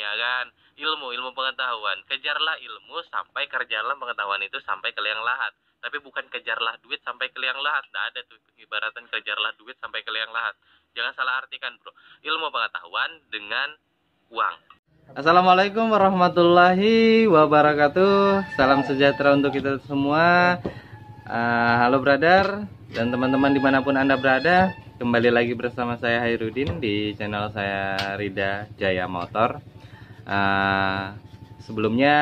ya kan? Ilmu pengetahuan. Kejarlah ilmu sampai kerjalah pengetahuan itu sampai ke liang lahat. Tapi bukan kejarlah duit sampai ke liang lahat. Nggak ada tuh ibaratan kejarlah duit sampai ke liang lahat. Jangan salah artikan, bro. Ilmu pengetahuan dengan uang. Assalamualaikum warahmatullahi wabarakatuh. Salam sejahtera untuk kita semua. Halo brother dan teman-teman dimanapun Anda berada. Kembali lagi bersama saya Hairudin di channel saya Rida Jaya Motor. Sebelumnya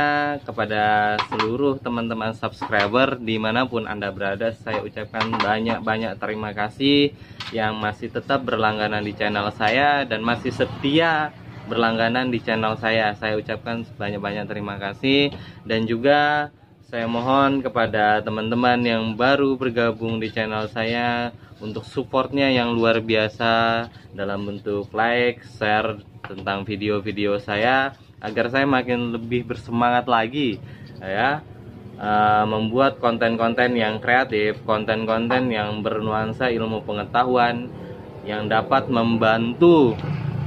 kepada seluruh teman-teman subscriber dimanapun Anda berada, saya ucapkan banyak-banyak terima kasih yang masih tetap berlangganan di channel saya dan masih setia berlangganan di channel saya. Saya ucapkan banyak-banyak terima kasih. Dan juga saya mohon kepada teman-teman yang baru bergabung di channel saya untuk supportnya yang luar biasa dalam bentuk like, share tentang video-video saya, agar saya makin lebih bersemangat lagi ya, membuat konten-konten yang kreatif, konten-konten yang bernuansa ilmu pengetahuan yang dapat membantu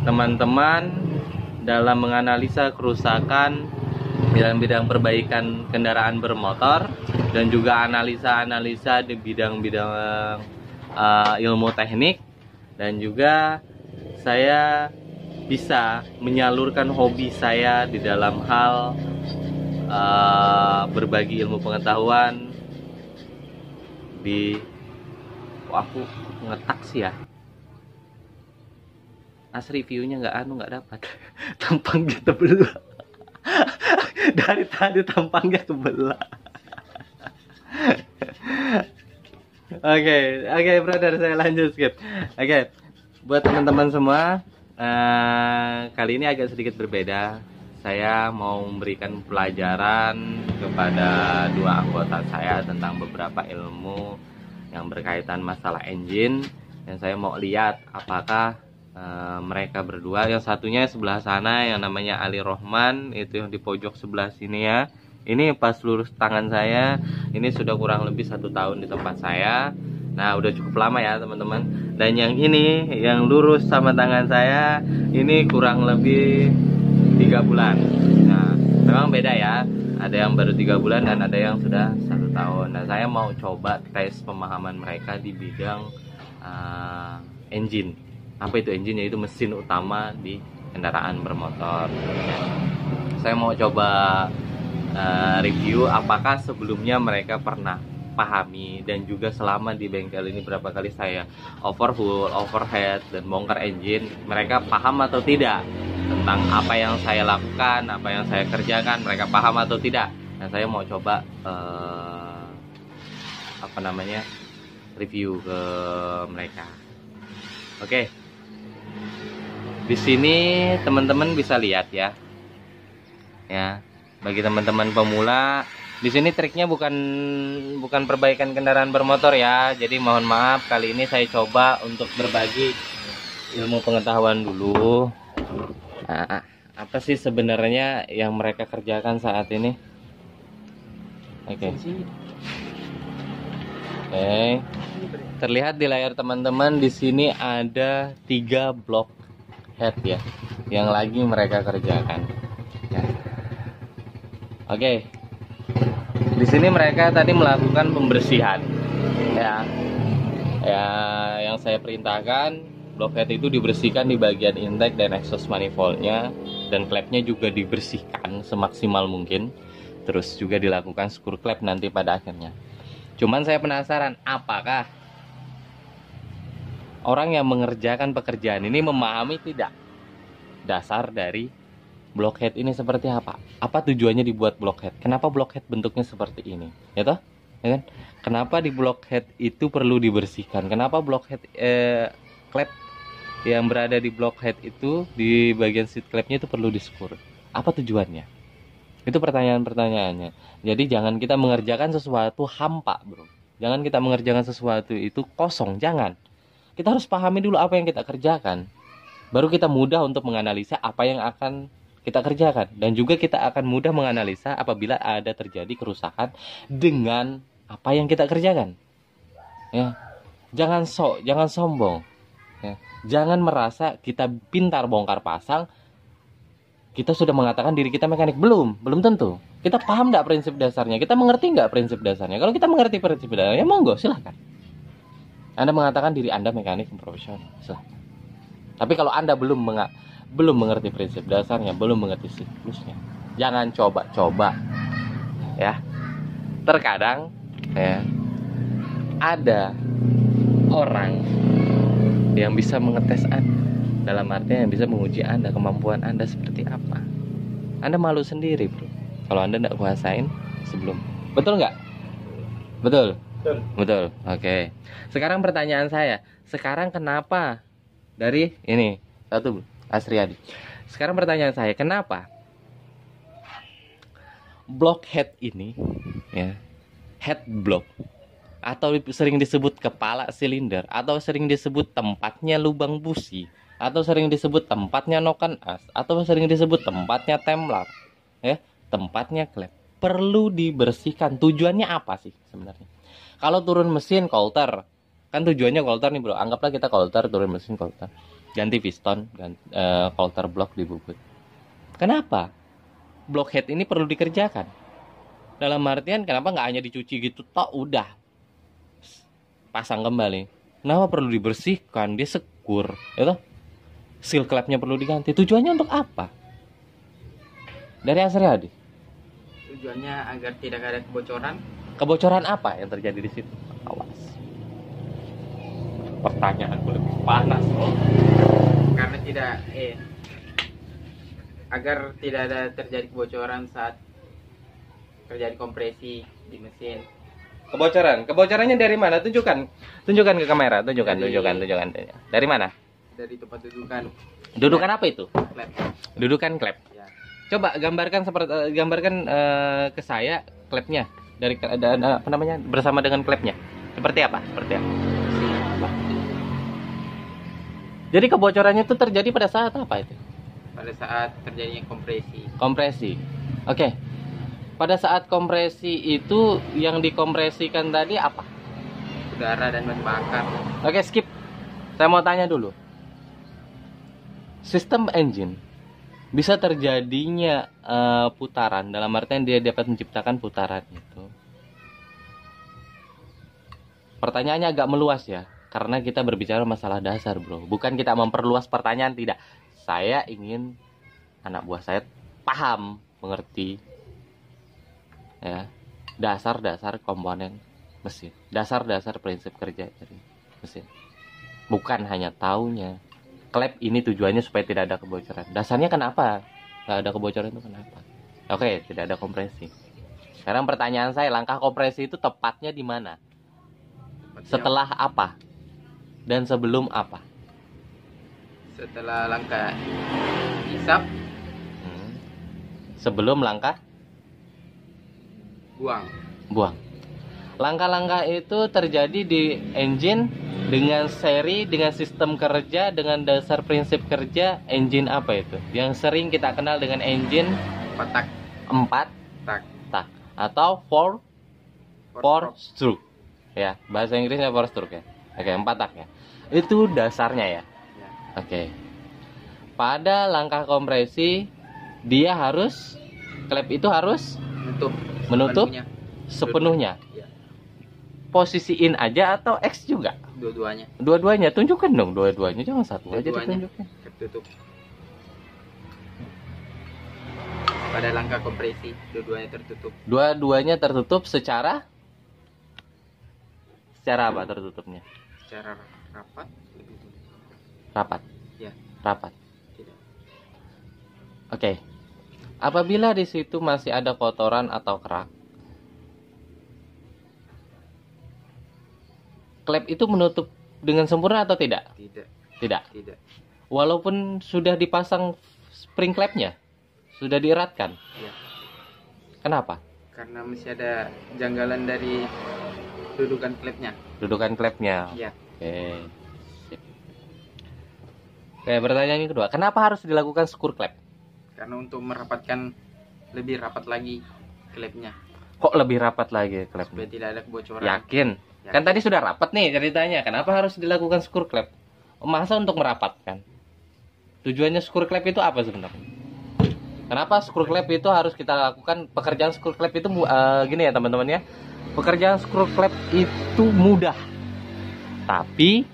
teman-teman dalam menganalisa kerusakan bidang-bidang perbaikan kendaraan bermotor, dan juga analisa-analisa di bidang-bidang ilmu teknik. Dan juga saya bisa menyalurkan hobi saya di dalam hal berbagi ilmu pengetahuan di aku ngetak sih ya. Reviewnya nggak dapat. Tampangnya terbelah. Dari tadi tampangnya kebelah. Oke, brother, saya lanjut skip. Oke, buat teman-teman semua, kali ini agak sedikit berbeda. Saya mau memberikan pelajaran kepada dua anggota saya tentang beberapa ilmu yang berkaitan masalah engine. Dan saya mau lihat apakah mereka berdua, yang satunya sebelah sana yang namanya Ali Rohman, itu yang di pojok sebelah sini ya. Ini pas lurus tangan saya, ini sudah kurang lebih 1 tahun di tempat saya. Nah, udah cukup lama ya teman-teman. Dan yang ini, yang lurus sama tangan saya, ini kurang lebih 3 bulan. Nah, memang beda ya. Ada yang baru 3 bulan dan ada yang sudah 1 tahun. Nah, saya mau coba tes pemahaman mereka di bidang engine. Apa itu engine? Yaitu mesin utama di kendaraan bermotor. Saya mau coba review apakah sebelumnya mereka pernah pahami, dan juga selama di bengkel ini berapa kali saya overhaul, overhead, dan bongkar engine, mereka paham atau tidak tentang apa yang saya lakukan, apa yang saya kerjakan, mereka paham atau tidak. Nah, saya mau coba review ke mereka. Oke. Di sini teman-teman bisa lihat ya. Ya, bagi teman-teman pemula, di sini triknya bukan perbaikan kendaraan bermotor ya. Jadi mohon maaf, kali ini saya coba untuk berbagi ilmu pengetahuan dulu. Nah, apa sih sebenarnya yang mereka kerjakan saat ini? Oke. Terlihat di layar teman-teman, di sini ada 3 blok head ya yang lagi mereka kerjakan. Ya. Oke. Di sini mereka tadi melakukan pembersihan. Ya. Yang saya perintahkan, blok head itu dibersihkan di bagian intake dan exhaust manifoldnya, dan klepnya juga dibersihkan semaksimal mungkin. Terus juga dilakukan screw klep nanti pada akhirnya. Cuman saya penasaran, apakah orang yang mengerjakan pekerjaan ini memahami tidak dasar dari blockhead ini seperti apa? Apa tujuannya dibuat blockhead? Kenapa blockhead bentuknya seperti ini? Ya toh? Ya kan? Kenapa di blockhead itu perlu dibersihkan? Kenapa blockhead klep yang berada di blockhead itu, di bagian seat klepnya itu perlu diskur? Apa tujuannya? Itu pertanyaan-pertanyaannya. Jadi jangan kita mengerjakan sesuatu hampa, bro. Jangan kita mengerjakan sesuatu itu kosong, jangan. Kita harus pahami dulu apa yang kita kerjakan. Baru kita mudah untuk menganalisa apa yang akan kita kerjakan. Dan juga kita akan mudah menganalisa apabila ada terjadi kerusakan dengan apa yang kita kerjakan. Ya. Jangan sombong. Ya. Jangan merasa kita pintar bongkar pasang, kita sudah mengatakan diri kita mekanik? Belum tentu. Kita paham nggak prinsip dasarnya? Kita mengerti nggak prinsip dasarnya? Kalau kita mengerti prinsip dasarnya, monggo silahkan. Anda mengatakan diri Anda mekanik yang profesional, silahkan. Tapi kalau Anda belum mengerti prinsip dasarnya, belum mengerti siklusnya, jangan coba-coba. Ya, terkadang ya ada orang yang bisa mengetes Anda, dalam artian yang bisa menguji Anda, kemampuan Anda seperti apa. Anda malu sendiri, bro, kalau Anda tidak kuasain sebelum. Betul nggak? Betul. Betul. Oke. Sekarang pertanyaan saya, sekarang kenapa dari ini satu Asriadi. Sekarang pertanyaan saya, kenapa blockhead ini, ya, head block, atau sering disebut kepala silinder, atau sering disebut tempatnya lubang busi, atau sering disebut tempatnya noken as, atau sering disebut tempatnya temlak, ya, tempatnya klep, perlu dibersihkan. Tujuannya apa sih sebenarnya? Kalau turun mesin coulter, kan tujuannya coulter nih bro, anggaplah kita coulter, turun mesin coulter, ganti piston, coulter block dibubut. Kenapa blockhead ini perlu dikerjakan? Dalam artian kenapa nggak hanya dicuci gitu tok udah pasang kembali? Kenapa perlu dibersihkan? Dia sekur, itu seal clapnya perlu diganti. Tujuannya untuk apa? Dari Asriadi. Tujuannya agar tidak ada kebocoran. Kebocoran apa yang terjadi di situ? Awas. Pertanyaanku lebih panas loh. Karena agar tidak ada terjadi kebocoran saat terjadi kompresi di mesin. Kebocorannya dari mana? Tunjukkan ke kamera. Tunjukkan. Dari mana? Dari tempat dudukan. Dudukan apa itu? Klep. Dudukan klep. Ya. Coba gambarkan ke saya klepnya dari apa namanya bersama dengan klepnya. Seperti apa? Jadi kebocorannya itu terjadi pada saat apa itu? Pada saat terjadinya kompresi. Kompresi. Oke. Pada saat kompresi itu yang dikompresikan tadi apa? Udara dan bahan bakar. Oke, skip. Saya mau tanya dulu. Sistem engine bisa terjadinya putaran, dalam artian dia dapat menciptakan putaran itu. Pertanyaannya agak meluas ya, karena kita berbicara masalah dasar bro, bukan kita memperluas pertanyaan, tidak. Saya ingin anak buah saya paham, mengerti ya, dasar-dasar komponen mesin, dasar-dasar prinsip kerja dari mesin, bukan hanya taunya klep ini tujuannya supaya tidak ada kebocoran. Dasarnya kenapa nggak ada kebocoran itu kenapa? Oke, tidak ada kompresi. Sekarang pertanyaan saya, langkah kompresi itu tepatnya di mana? Setelah apa? Dan sebelum apa? Setelah langkah hisap, sebelum langkah buang. Langkah-langkah itu terjadi di engine dengan seri, dengan sistem kerja, dengan dasar prinsip kerja. Engine apa itu? Yang sering kita kenal dengan engine 4 tak atau 4 stroke. Ya, bahasa Inggrisnya 4 stroke ya. Oke, 4 tak ya. Itu dasarnya ya. Oke. Pada langkah kompresi dia harus klep itu harus menutup sepenuhnya. Posisi in aja atau X juga? Dua-duanya. Tunjukkan dong dua-duanya. Jangan satu aja ditunjukin. Tertutup. Pada langkah kompresi, dua-duanya tertutup. Dua-duanya tertutup secara apa tertutupnya? Secara rapat. Rapat. Ya. Rapat. Tidak. Oke. Apabila di situ masih ada kotoran atau kerak, klep itu menutup dengan sempurna atau tidak? Tidak. Walaupun sudah dipasang spring klepnya, sudah dieratkan. Ya. Kenapa? Karena masih ada janggalan dari dudukan klepnya. Ya. Oke. Sip. Oke, pertanyaan yang kedua, kenapa harus dilakukan skur klep? Karena untuk merapatkan lebih rapat lagi klepnya. Kok lebih rapat lagi klepnya? Supaya tidak ada kebocoran. Yakin? Kan tadi sudah rapat nih ceritanya. Kenapa harus dilakukan skur klep? Masa untuk merapatkan? Tujuannya skur klep itu apa sebenarnya? Kenapa screw klep itu harus kita lakukan? Pekerjaan screw klep itu gini ya teman-teman ya. Pekerjaan screw klep itu mudah. Tapi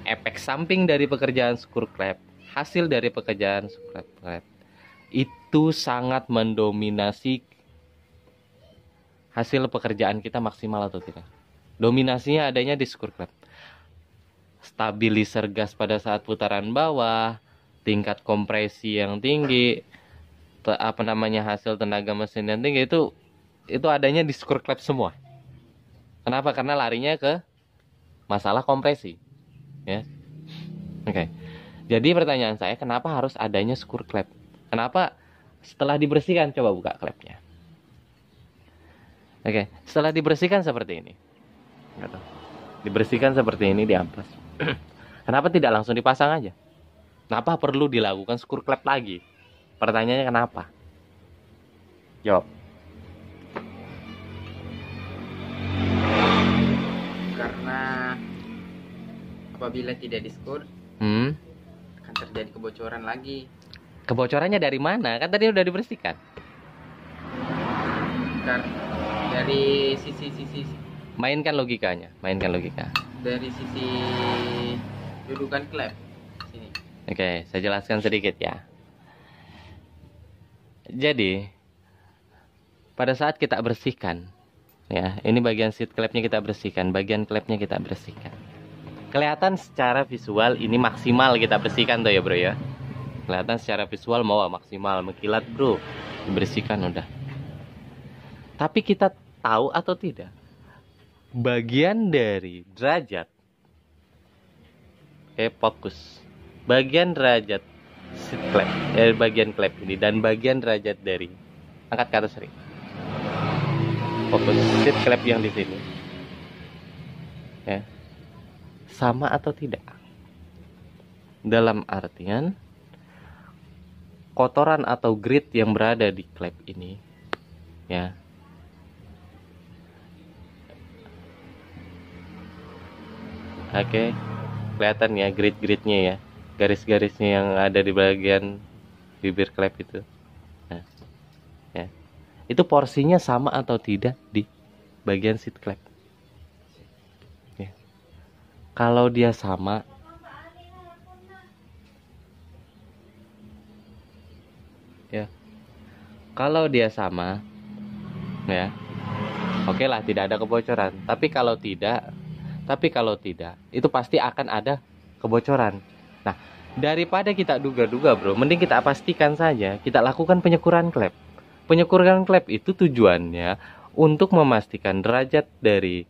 efek samping dari pekerjaan screw klep, hasil dari pekerjaan screw klep itu sangat mendominasi hasil pekerjaan kita maksimal atau tidak. Dominasinya adanya di screw klep. Stabilizer gas pada saat putaran bawah, tingkat kompresi yang tinggi, hasil tenaga mesin yang tinggi itu adanya di screw klep semua. Kenapa? Karena larinya ke masalah kompresi, ya. Oke. Jadi pertanyaan saya, kenapa harus adanya screw klep? Kenapa setelah dibersihkan, coba buka klepnya. Oke, setelah dibersihkan seperti ini, dibersihkan seperti ini, diamplas. Kenapa tidak langsung dipasang aja? Kenapa perlu dilakukan screw klep lagi? Pertanyaannya kenapa? Jawab. Karena apabila tidak di-screw akan terjadi kebocoran lagi. Kebocorannya dari mana? Kan tadi udah dibersihkan. Dari sisi Mainkan logikanya, mainkan logika. dari sisi dudukan klep sini. Oke, saya jelaskan sedikit ya. Jadi pada saat kita bersihkan, ya, ini bagian seat klepnya kita bersihkan, bagian klepnya kita bersihkan. Kelihatan secara visual ini maksimal kita bersihkan tuh ya bro ya. Kelihatan secara visual mau maksimal, mengkilat bro, dibersihkan udah. Tapi kita tahu atau tidak, bagian dari derajat, fokus, bagian derajat seat klep, bagian klep ini dan bagian derajat dari, angkat ke atas sering, fokus seat klep yang di sini, ya, sama atau tidak? Dalam artian kotoran atau grit yang berada di klep ini, ya, oke, kelihatan ya grit-gritnya ya, garis-garisnya yang ada di bagian bibir klep itu. Nah, ya, itu porsinya sama atau tidak di bagian seat klep? Ya. Kalau dia sama, ya, kalau dia sama, ya, oke lah, tidak ada kebocoran. Tapi kalau tidak, itu pasti akan ada kebocoran. Nah, daripada kita duga-duga bro, mending kita pastikan saja, kita lakukan penyekuran klep. Penyekuran klep itu tujuannya untuk memastikan derajat dari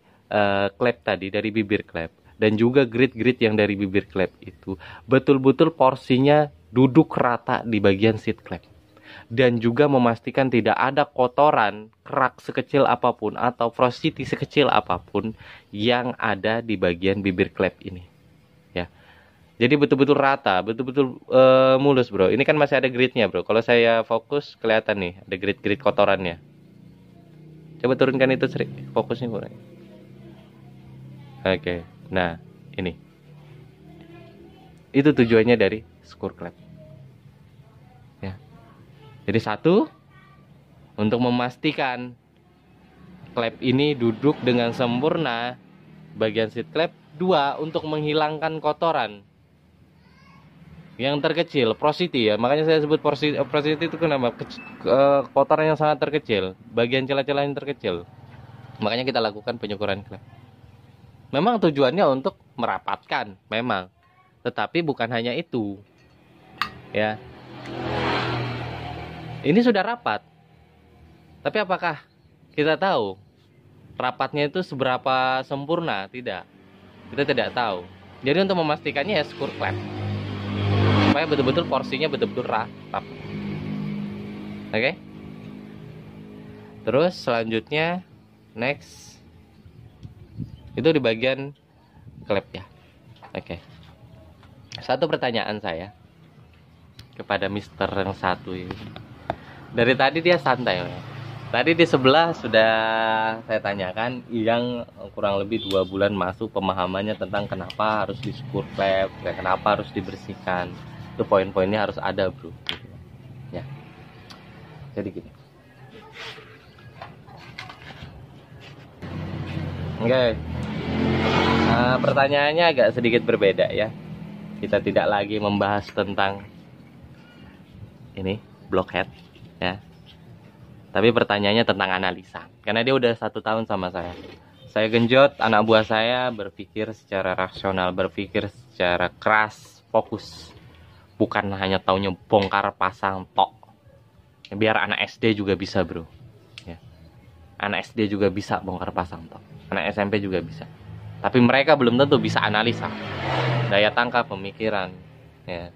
klep tadi, dari bibir klep, dan juga grit-grit yang dari bibir klep itu betul-betul porsinya duduk rata di bagian seat klep. Dan juga memastikan tidak ada kotoran, kerak sekecil apapun atau porosity sekecil apapun yang ada di bagian bibir klep ini, ya. Jadi betul-betul rata, betul-betul mulus bro. Ini kan masih ada gritnya bro. Kalau saya fokus kelihatan nih ada grit-grit kotorannya. Coba turunkan itu fokusnya bro. Oke, nah ini itu tujuannya dari screw klep. Jadi satu, untuk memastikan klep ini duduk dengan sempurna bagian seat klep. Dua, untuk menghilangkan kotoran yang terkecil, porosity ya. Makanya saya sebut porosity itu kenapa? Kotoran yang sangat terkecil, bagian celah-celah yang terkecil. Makanya kita lakukan penyukuran klep. Memang tujuannya untuk merapatkan, memang. Tetapi bukan hanya itu, ya. Ini sudah rapat, tapi apakah kita tahu rapatnya itu seberapa sempurna? Tidak, kita tidak tahu. Jadi untuk memastikannya ya screw klep, supaya betul-betul porsinya betul-betul rapat. Oke. Terus selanjutnya, next, itu di bagian klep ya. Oke. Satu pertanyaan saya kepada Mister yang satu ini. Dari tadi dia santai. Tadi di sebelah sudah saya tanyakan, yang kurang lebih 2 bulan masuk pemahamannya tentang kenapa harus di screw klep, kenapa harus dibersihkan. Itu poin-poinnya harus ada bro. Ya. Jadi gini. Oke. Pertanyaannya agak sedikit berbeda ya. Kita tidak lagi membahas tentang ini blockhead ya. Tapi pertanyaannya tentang analisa. Karena dia udah 1 tahun sama saya. Saya genjot anak buah saya berpikir secara rasional, berpikir secara keras, fokus. Bukan hanya taunya bongkar pasang tok. Biar anak SD juga bisa, bro. Ya. Anak SD juga bisa bongkar pasang tok. Anak SMP juga bisa. Tapi mereka belum tentu bisa analisa. Daya tangkap, pemikiran, ya.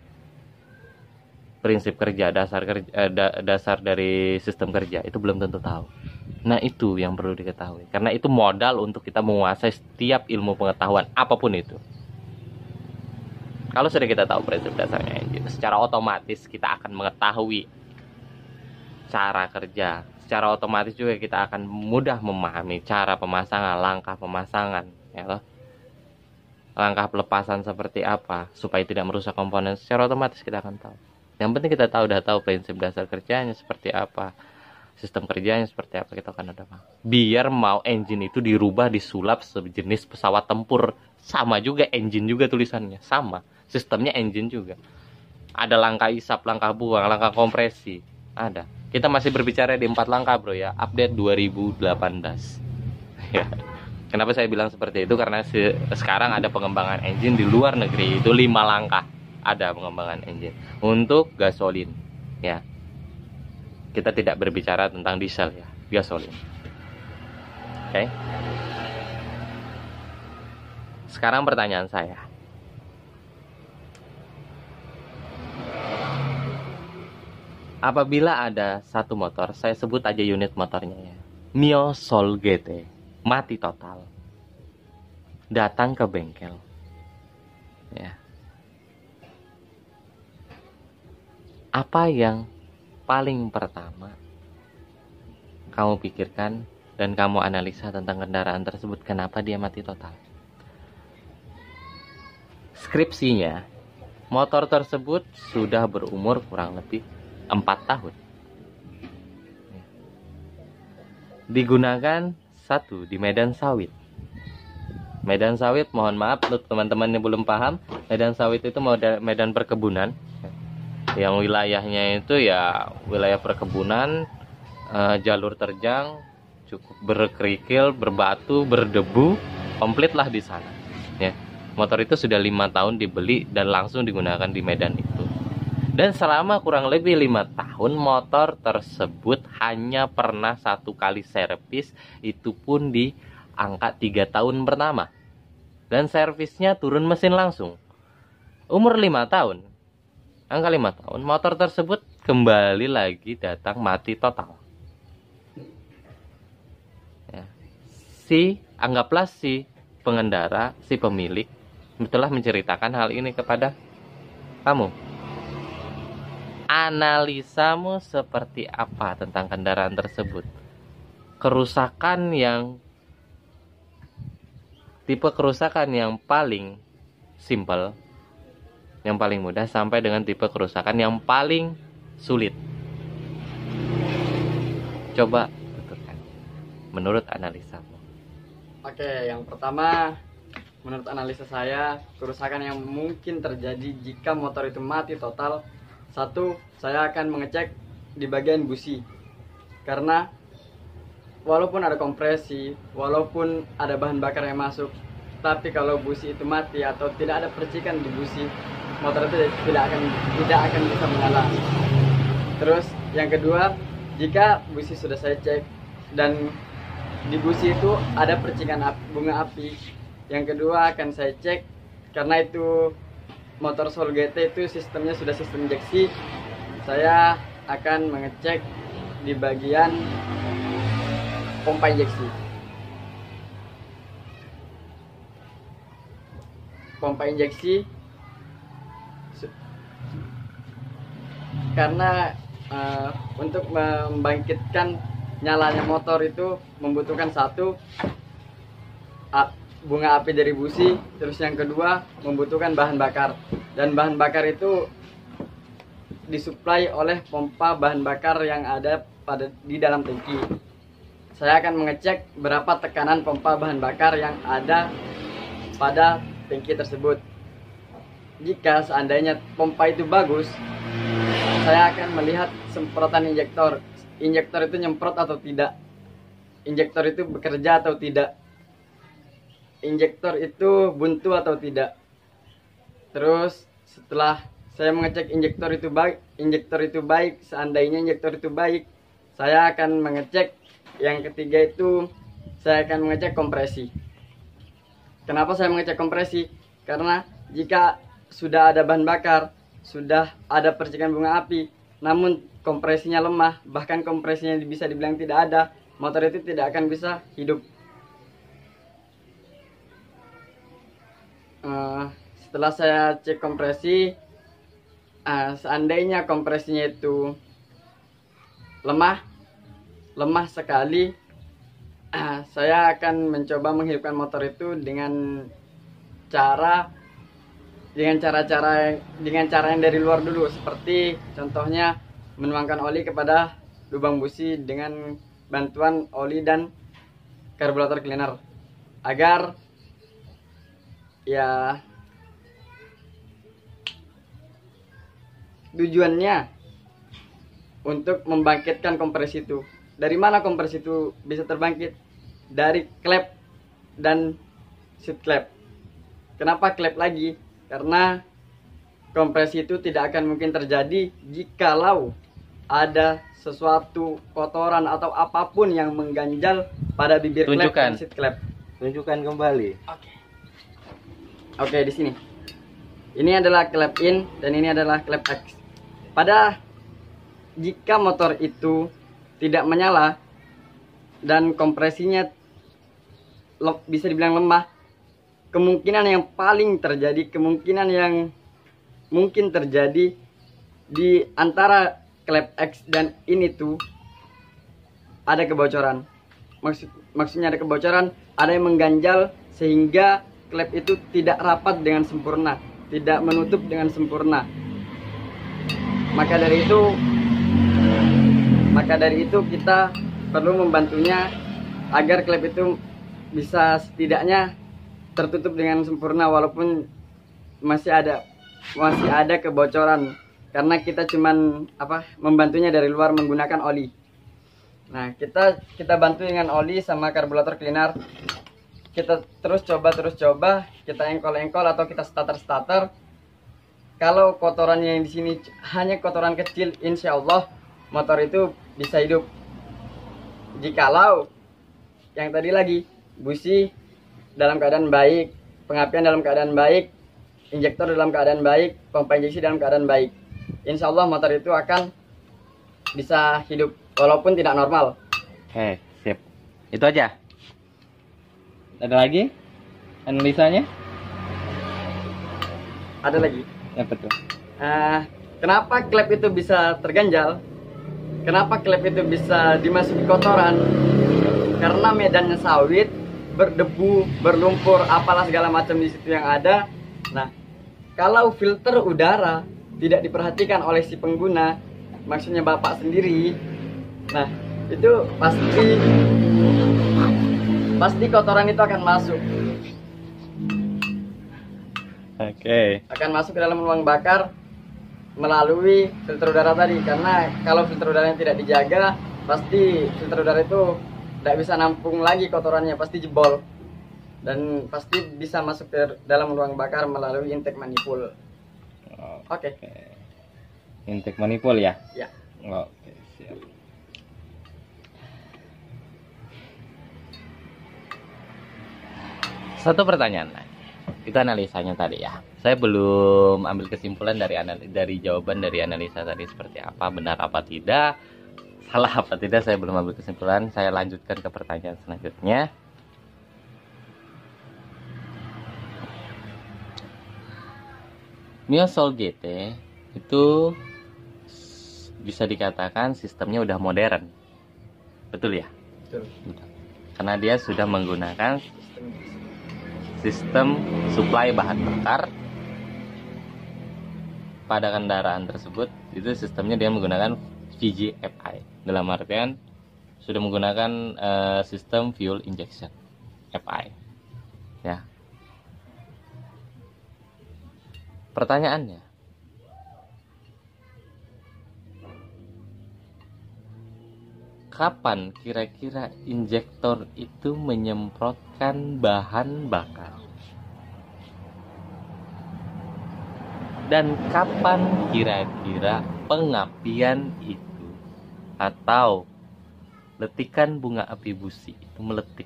Prinsip kerja, dasar dari sistem kerja itu belum tentu tahu. Nah, itu yang perlu diketahui. Karena itu modal untuk kita menguasai setiap ilmu pengetahuan apapun itu. Kalau sudah kita tahu prinsip dasarnya engine, secara otomatis kita akan mengetahui cara kerja. Secara otomatis juga kita akan mudah memahami cara pemasangan, langkah pemasangan, ya loh. Langkah pelepasan seperti apa supaya tidak merusak komponen. Secara otomatis kita akan tahu. Yang penting kita udah tahu prinsip dasar kerjanya seperti apa, sistem kerjanya seperti apa, kita akan udah paham. Biar mau engine itu dirubah, disulap sejenis pesawat tempur, sama juga engine juga tulisannya, sama. Sistemnya engine juga. Ada langkah isap, langkah buang, langkah kompresi, ada. Kita masih berbicara di 4 langkah, bro ya. Update 2018. Ya. Kenapa saya bilang seperti itu? Karena sekarang ada pengembangan engine di luar negeri itu 5 langkah. Ada pengembangan engine untuk gasolin, ya. Kita tidak berbicara tentang diesel ya, gasolin. Oke. Sekarang pertanyaan saya. Apabila ada satu motor, saya sebut aja unit motornya ya. Mio Soul GT, mati total. Datang ke bengkel. Ya. Apa yang paling pertama kamu pikirkan dan kamu analisa tentang kendaraan tersebut, kenapa dia mati total? Skripsinya, motor tersebut sudah berumur kurang lebih 4 tahun. Digunakan 1 di medan sawit. Medan sawit, mohon maaf untuk teman-teman yang belum paham, medan sawit itu medan perkebunan. Yang wilayahnya itu ya wilayah perkebunan, jalur terjang, cukup berkerikil, berbatu, berdebu, komplit lah di sana. Ya, motor itu sudah 5 tahun dibeli dan langsung digunakan di medan itu. Dan selama kurang lebih 5 tahun motor tersebut hanya pernah 1 kali servis, itu pun di angka 3 tahun pertama. Dan servisnya turun mesin langsung. Umur 5 tahun. Angka 5 tahun, motor tersebut kembali lagi datang mati total. Ya. Anggaplah si pengendara, si pemilik telah menceritakan hal ini kepada kamu. Analisamu seperti apa tentang kendaraan tersebut? Kerusakan yang tipe kerusakan yang paling simple, yang paling mudah, sampai dengan tipe kerusakan yang paling sulit. Coba tentukan menurut analisamu. Oke, yang pertama, menurut analisa saya, kerusakan yang mungkin terjadi jika motor itu mati total. 1, saya akan mengecek di bagian busi. Karena walaupun ada kompresi, walaupun ada bahan bakar yang masuk, tapi kalau busi itu mati atau tidak ada percikan di busi, motor itu tidak akan bisa menyala. Terus yang kedua, jika busi sudah saya cek dan di busi itu ada percikan bunga api, yang kedua akan saya cek, karena itu motor Soul GT itu sistemnya sudah sistem injeksi. Saya akan mengecek di bagian pompa injeksi. Pompa injeksi karena untuk membangkitkan nyalanya motor itu membutuhkan 1, bunga api dari busi, terus yang kedua membutuhkan bahan bakar. Dan bahan bakar itu disuplai oleh pompa bahan bakar yang ada di dalam tangki. Saya akan mengecek berapa tekanan pompa bahan bakar yang ada pada tangki tersebut. Jika seandainya pompa itu bagus, saya akan melihat semprotan injektor. Injektor itu nyemprot atau tidak. Injektor itu bekerja atau tidak. Injektor itu buntu atau tidak. Terus setelah saya mengecek injektor itu baik, seandainya injektor itu baik, saya akan mengecek yang ketiga itu saya akan mengecek kompresi. Kenapa saya mengecek kompresi? Karena jika sudah ada bahan bakar, sudah ada percikan bunga api, namun kompresinya lemah, bahkan kompresinya bisa dibilang tidak ada, motor itu tidak akan bisa hidup. Setelah saya cek kompresi, seandainya kompresinya itu lemah sekali, saya akan mencoba menghidupkan motor itu dengan cara yang dari luar dulu, seperti contohnya menuangkan oli kepada lubang busi dengan bantuan oli dan karburator cleaner, agar ya tujuannya untuk membangkitkan kompresi itu. Dari mana kompresi itu bisa terbangkit? Dari klep dan seat klep. Kenapa klep lagi? Karena kompresi itu tidak akan mungkin terjadi jikalau ada sesuatu kotoran atau apapun yang mengganjal pada bibir klep dan seat klep. Tunjukkan kembali. Oke, di sini. Ini adalah klep in dan ini adalah klep X. Jika motor itu tidak menyala dan kompresinya bisa dibilang lemah, kemungkinan yang mungkin terjadi di antara klep X dan ini tuh ada kebocoran. Maksudnya ada kebocoran, ada yang mengganjal sehingga klep itu tidak rapat dengan sempurna, tidak menutup dengan sempurna. Maka dari itu kita perlu membantunya agar klep itu bisa setidaknya tertutup dengan sempurna, walaupun masih ada kebocoran, karena kita cuman membantunya dari luar menggunakan oli. Nah, kita bantu dengan oli sama karburator cleaner. Kita terus coba, kita engkol atau kita starter. Kalau kotorannya yang di sini hanya kotoran kecil, insya Allah motor itu bisa hidup. Jikalau yang tadi lagi, busi dalam keadaan baik, pengapian dalam keadaan baik, injektor dalam keadaan baik, pompa injeksi dalam keadaan baik, insya Allah motor itu akan bisa hidup walaupun tidak normal. Oke, sip. Itu aja. Ada lagi analisanya? Ada lagi. Ya, betul. Kenapa klep itu bisa terganjal? Kenapa klep itu bisa dimasuki kotoran? Karena medannya sawit, berdebu, berlumpur, apalah segala macam di situ yang ada. Nah, kalau filter udara tidak diperhatikan oleh si pengguna, maksudnya bapak sendiri, nah itu pasti kotoran itu akan masuk. Oke. Akan masuk ke dalam ruang bakar melalui filter udara tadi. Karena kalau filter udaranya tidak dijaga, pasti filter udara itu tidak bisa nampung lagi kotorannya, pasti jebol. Dan pasti bisa masuk ke dalam ruang bakar melalui intake manifold. Oke. Intake manifold ya? Ya. Oke, siap. Satu pertanyaan lagi. Itu analisanya tadi ya. Saya belum ambil kesimpulan dari jawaban dari analisa tadi seperti apa, benar apa tidak, salah apa tidak, saya belum ambil kesimpulan. Saya lanjutkan ke pertanyaan selanjutnya. Mio Soul GT itu bisa dikatakan sistemnya udah modern. Betul ya? Betul. Karena dia sudah menggunakan sistem suplai bahan bakar pada kendaraan tersebut itu sistemnya dia menggunakan VGFI, dalam artian sudah menggunakan sistem fuel injection FI ya. Pertanyaannya, kapan kira-kira injektor itu menyemprotkan bahan bakar? Dan kapan kira-kira pengapian itu atau letikan bunga api busi itu meletik?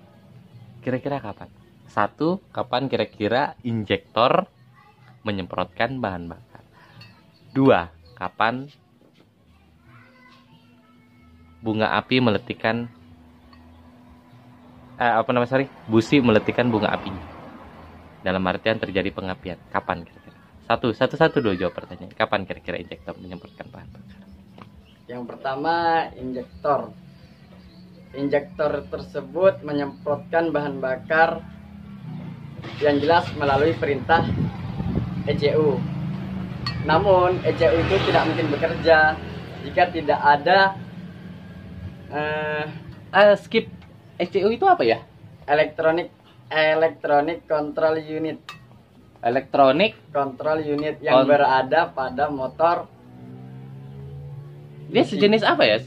Kira-kira kapan? 1. Kapan kira-kira injektor menyemprotkan bahan bakar? 2. Kapan bunga api meletikan busi meletikan bunga apinya? Dalam artian terjadi pengapian. Kapan kira-kira? Satu dua jawab pertanyaan. Kapan kira-kira injektor menyemprotkan bahan bakar? Yang pertama, injektor tersebut menyemprotkan bahan bakar yang jelas melalui perintah ECU. Namun ECU itu tidak mungkin bekerja jika tidak ada Skip. ECU itu apa ya? Electronic Control Unit. Electronic Control Unit yang berada pada motor. Dia sejenis apa ya?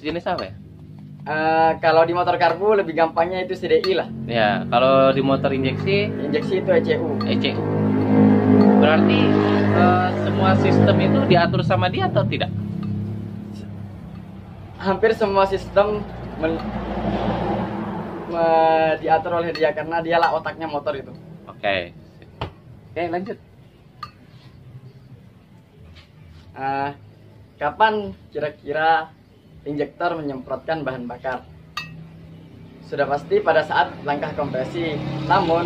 Kalau di motor karbu lebih gampangnya itu CDI lah. Ya, kalau di motor injeksi itu ECU. Berarti semua sistem itu diatur sama dia atau tidak? Hampir semua sistem diatur oleh dia karena dialah otaknya motor itu. Oke, lanjut. Kapan kira-kira injektor menyemprotkan bahan bakar? Sudah pasti pada saat langkah kompresi. Namun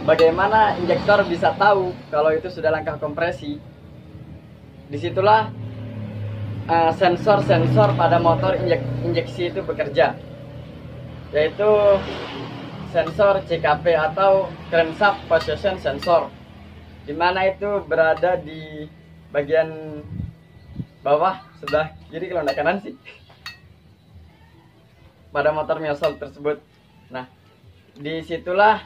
bagaimana injektor bisa tahu kalau itu sudah langkah kompresi? Disitulah sensor-sensor pada motor injeksi itu bekerja, yaitu sensor CKP atau crankshaft position sensor, di mana itu berada di bagian bawah sebelah kiri kalau tidak kanan sih pada motor Miyosol tersebut. Nah, disitulah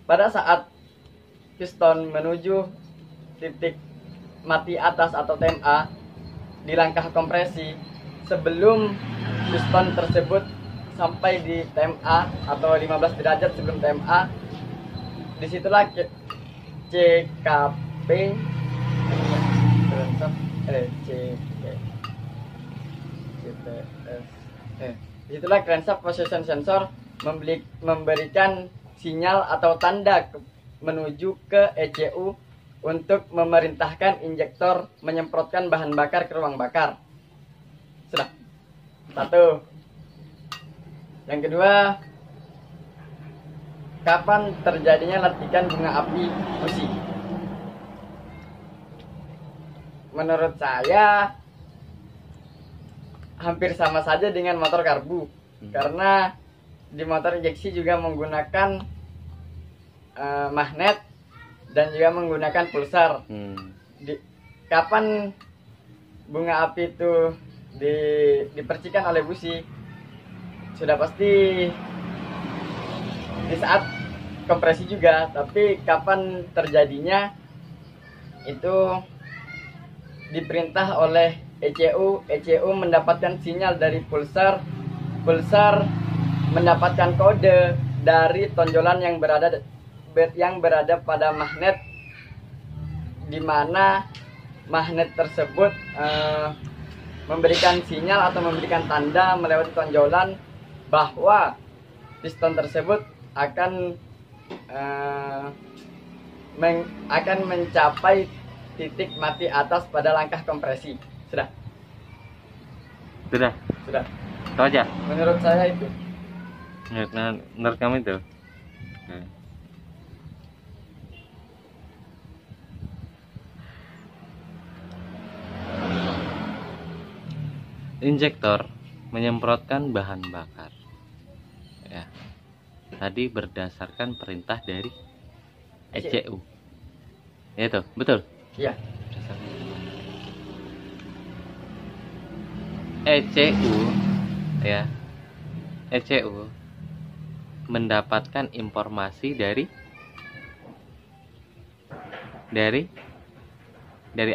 pada saat piston menuju titik mati atas atau TMA di langkah kompresi, sebelum piston tersebut sampai di TMA atau 15 derajat sebelum TMA, disitulah CKP disitulah crankshaft position sensor memberikan sinyal atau tanda menuju ke ECU untuk memerintahkan injektor menyemprotkan bahan bakar ke ruang bakar. Sudah. 1. Yang kedua, kapan terjadinya letikan bunga api busi? Menurut saya hampir sama saja dengan motor karbu, karena di motor injeksi juga menggunakan magnet dan juga menggunakan pulsar. Kapan bunga api itu dipercikan oleh busi? Sudah pasti di saat kompresi juga, tapi kapan terjadinya itu diperintah oleh ECU mendapatkan sinyal dari pulsar mendapatkan kode dari tonjolan yang berada pada magnet, di mana magnet tersebut memberikan sinyal atau memberikan tanda melewati tonjolan bahwa piston tersebut akan mencapai titik mati atas pada langkah kompresi. Sudah. Itu aja. Menurut saya itu. Menurut kamu itu? Injektor menyemprotkan bahan bakar. Ya. Tadi berdasarkan perintah dari ECU. Itu betul. Iya. ECU ya, ECU mendapatkan informasi dari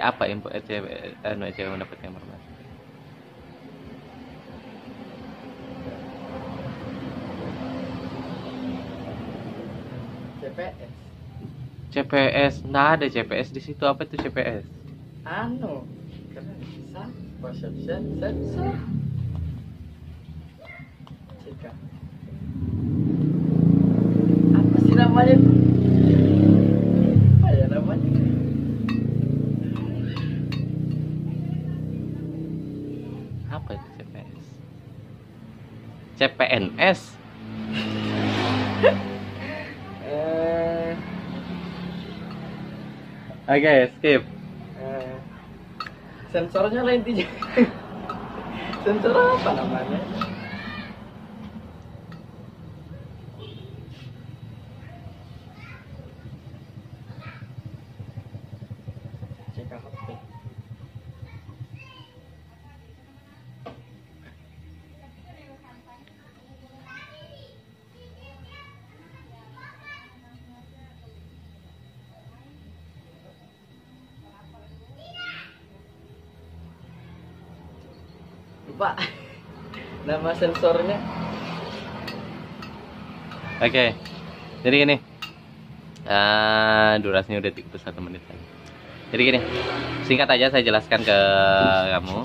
apa info ECU mendapatkan informasi? CPS. CPS, nggak ada CPS di situ. Apa itu CPS? Anu, karena bisa perception sensor. Cika. Apa sih namanya? Apa ya namanya? Apa itu CPS? CPNS. Oke, skip. Sensornya lah intinya. Sensor apa namanya? CKHP. Lupa nama sensornya. Oke, jadi gini, durasinya udah 31 menit lagi. Jadi gini, singkat aja saya jelaskan ke kamu.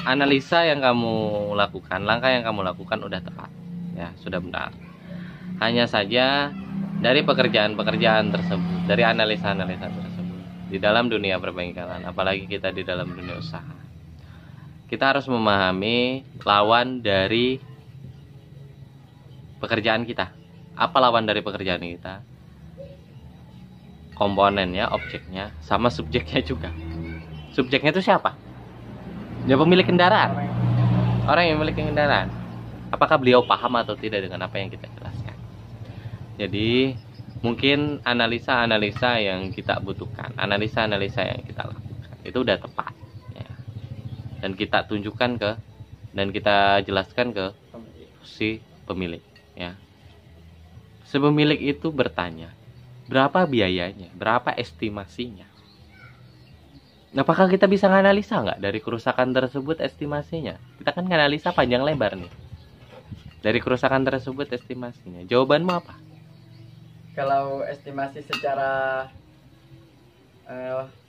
Analisa yang kamu lakukan, langkah yang kamu lakukan udah tepat, ya sudah benar. Hanya saja dari pekerjaan-pekerjaan tersebut, dari analisa-analisa tersebut, di dalam dunia perbengkelan, apalagi kita di dalam dunia usaha, kita harus memahami lawan dari pekerjaan kita. Apa lawan dari pekerjaan kita? Komponennya, objeknya, sama subjeknya juga. Subjeknya itu siapa? Ya pemilik kendaraan. Orang yang memiliki kendaraan. Apakah beliau paham atau tidak dengan apa yang kita jelaskan? Jadi mungkin analisa-analisa yang kita butuhkan, analisa-analisa yang kita lakukan itu udah tepat, ya. Dan kita tunjukkan dan kita jelaskan ke si pemilik, ya. Si pemilik itu bertanya, berapa biayanya, berapa estimasinya. Apakah kita bisa menganalisa nggak dari kerusakan tersebut estimasinya? Kita kan menganalisa panjang lebar nih. Dari kerusakan tersebut estimasinya. Jawabanmu apa? Kalau estimasi secara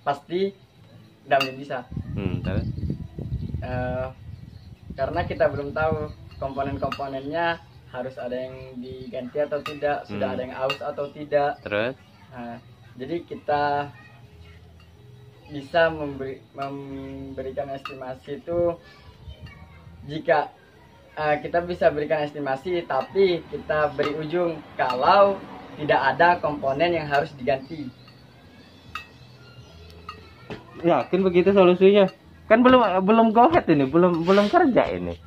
pasti nggak bisa. Terus? Karena kita belum tahu komponen-komponennya harus ada yang diganti atau tidak, sudah ada yang aus atau tidak. Terus? Jadi kita bisa memberikan estimasi itu jika kita bisa berikan estimasi, tapi kita beri ujung kalau tidak ada komponen yang harus diganti. Yakin begitu solusinya? Kan belum go ahead ini, belum kerja ini.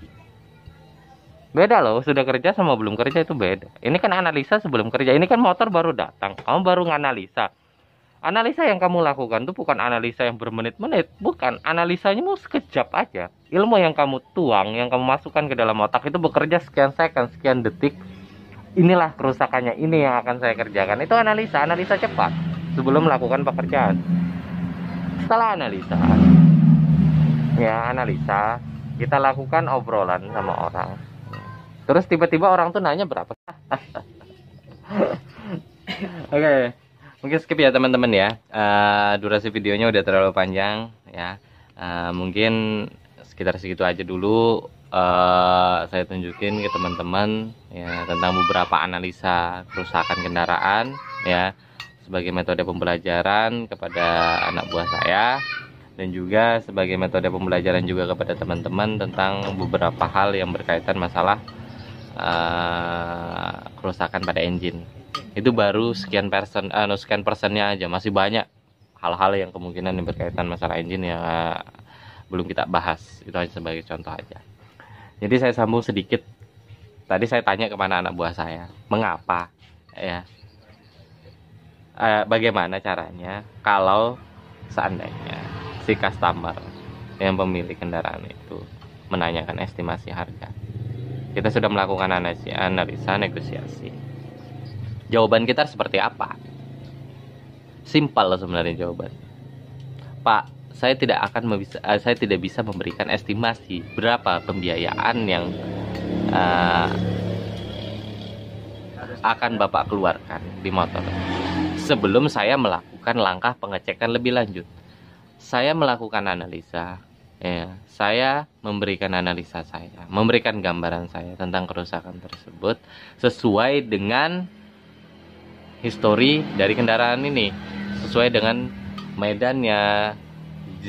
Beda loh, sudah kerja sama belum kerja itu beda. Ini kan analisa sebelum kerja. Ini kan motor baru datang, kamu baru nganalisa. Analisa yang kamu lakukan itu bukan analisa yang bermenit-menit, bukan. Analisanya mau sekejap aja. Ilmu yang kamu tuang, yang kamu masukkan ke dalam otak itu bekerja sekian second, sekian detik. Inilah kerusakannya, ini yang akan saya kerjakan. Itu analisa cepat sebelum melakukan pekerjaan. Setelah analisa, kita lakukan obrolan sama orang. Terus tiba-tiba orang tuh nanya berapa. Oke. Mungkin skip ya teman-teman ya. Durasi videonya udah terlalu panjang ya. Mungkin sekitar segitu aja dulu. Saya tunjukin ke teman-teman ya tentang beberapa analisa kerusakan kendaraan ya sebagai metode pembelajaran kepada anak buah saya, dan juga sebagai metode pembelajaran juga kepada teman-teman tentang beberapa hal yang berkaitan masalah kerusakan pada engine. Itu baru sekian persennya aja, masih banyak hal-hal yang kemungkinan yang berkaitan masalah engine yang belum kita bahas. Itu hanya sebagai contoh aja. Jadi saya sambung sedikit. Tadi saya tanya kepada anak buah saya, mengapa ya bagaimana caranya kalau seandainya si customer yang pemilik kendaraan itu menanyakan estimasi harga. Kita sudah melakukan analisa negosiasi. Jawaban kita seperti apa? Simpel sebenarnya jawaban. Pak, saya tidak bisa memberikan estimasi berapa pembiayaan yang akan Bapak keluarkan di motor sebelum saya melakukan langkah pengecekan lebih lanjut. Saya melakukan analisa, ya, saya memberikan analisa saya, memberikan gambaran saya tentang kerusakan tersebut sesuai dengan histori dari kendaraan ini, sesuai dengan medannya,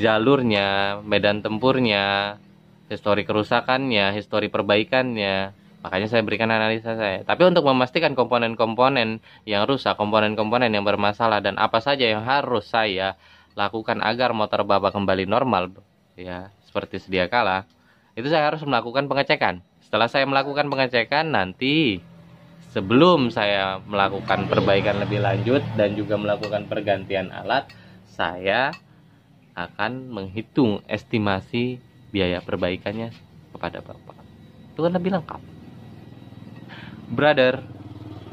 jalurnya, medan tempurnya, histori kerusakannya, histori perbaikannya. Makanya saya berikan analisa saya. Tapi untuk memastikan komponen-komponen yang rusak, komponen-komponen yang bermasalah, dan apa saja yang harus saya lakukan agar motor Bapak kembali normal, ya, seperti sedia kala, itu saya harus melakukan pengecekan. Setelah saya melakukan pengecekan, nanti sebelum saya melakukan perbaikan lebih lanjut dan juga melakukan pergantian alat, saya akan menghitung estimasi biaya perbaikannya kepada Bapak. Itu kan lebih lengkap. Brother,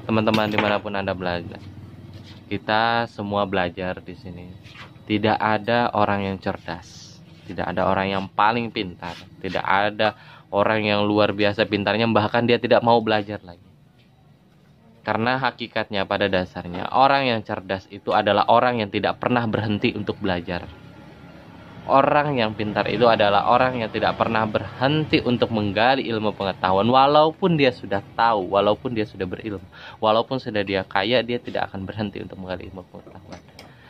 teman-teman dimanapun Anda belajar, kita semua belajar di sini. Tidak ada orang yang cerdas, tidak ada orang yang paling pintar, tidak ada orang yang luar biasa pintarnya, bahkan dia tidak mau belajar lagi. Karena hakikatnya pada dasarnya orang yang cerdas itu adalah orang yang tidak pernah berhenti untuk belajar. Orang yang pintar itu adalah orang yang tidak pernah berhenti untuk menggali ilmu pengetahuan. Walaupun dia sudah tahu, walaupun dia sudah berilmu, walaupun sudah dia kaya, dia tidak akan berhenti untuk menggali ilmu pengetahuan.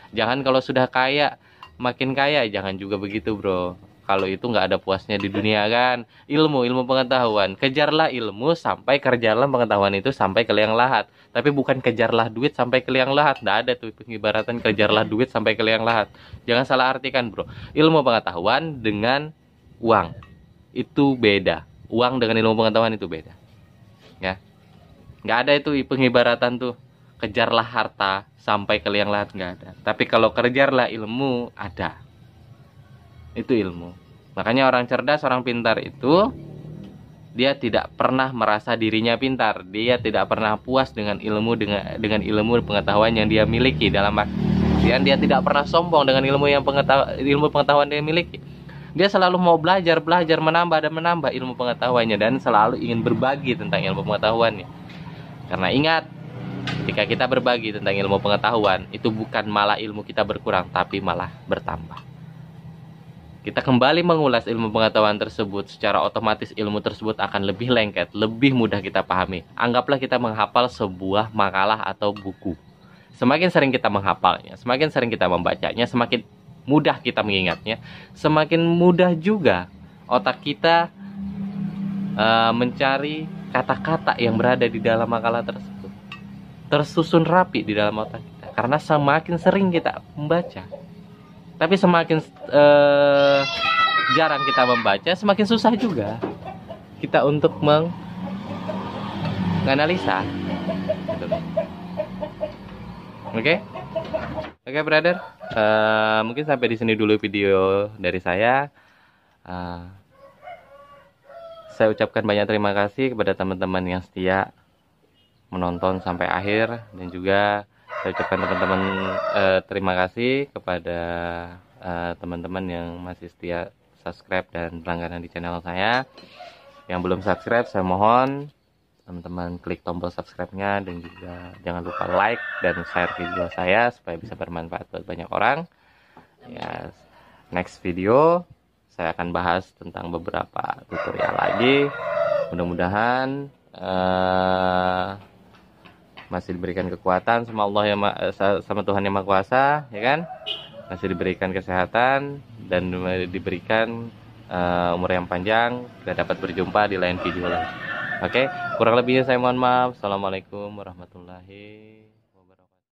Jangan kalau sudah kaya, makin kaya, jangan juga begitu bro. Kalau itu nggak ada puasnya di dunia kan. Ilmu pengetahuan, kejarlah ilmu sampai kerjalah pengetahuan itu sampai ke liang lahat. Tapi bukan kejarlah duit sampai ke liang lahat. Nggak ada tuh pengibaratan kejarlah duit sampai ke liang lahat. Jangan salah artikan bro. Ilmu pengetahuan dengan uang itu beda. Uang dengan ilmu pengetahuan itu beda. Ya, nggak ada itu pengibaratan tuh kejarlah harta sampai ke liang lahat, nggak ada. Tapi kalau kejarlah ilmu, ada. Itu ilmu. Makanya orang cerdas, orang pintar itu dia tidak pernah merasa dirinya pintar. Dia tidak pernah puas dengan ilmu ilmu pengetahuan yang dia miliki. Dalam artian dia tidak pernah sombong dengan ilmu pengetahuan dia miliki. Dia selalu mau belajar, menambah dan menambah ilmu pengetahuannya, dan selalu ingin berbagi tentang ilmu pengetahuannya. Karena ingat, ketika kita berbagi tentang ilmu pengetahuan, itu bukan malah ilmu kita berkurang, tapi malah bertambah. Kita kembali mengulas ilmu pengetahuan tersebut, secara otomatis ilmu tersebut akan lebih lengket, lebih mudah kita pahami. Anggaplah kita menghafal sebuah makalah atau buku. Semakin sering kita menghafalnya, semakin sering kita membacanya, semakin mudah kita mengingatnya, semakin mudah juga otak kita mencari kata-kata yang berada di dalam makalah tersebut. Tersusun rapi di dalam otak kita, karena semakin sering kita membaca. Tapi semakin jarang kita membaca, semakin susah juga kita untuk menganalisa. Oke, brother. Mungkin sampai di sini dulu video dari saya. Saya ucapkan banyak terima kasih kepada teman-teman yang setia menonton sampai akhir, dan juga saya ucapkan teman-teman terima kasih kepada teman-teman yang masih setia subscribe dan berlangganan di channel saya. Yang belum subscribe, saya mohon teman-teman klik tombol subscribe-nya, dan juga jangan lupa like dan share video saya supaya bisa bermanfaat buat banyak orang. Ya, next video saya akan bahas tentang beberapa tutorial lagi. Mudah-mudahan masih diberikan kekuatan sama Allah sama Tuhan Yang Maha Kuasa, ya kan? Masih diberikan kesehatan dan diberikan umur yang panjang. Kita dapat berjumpa di lain video lagi. Oke, kurang lebihnya saya mohon maaf. Assalamualaikum warahmatullahi wabarakatuh.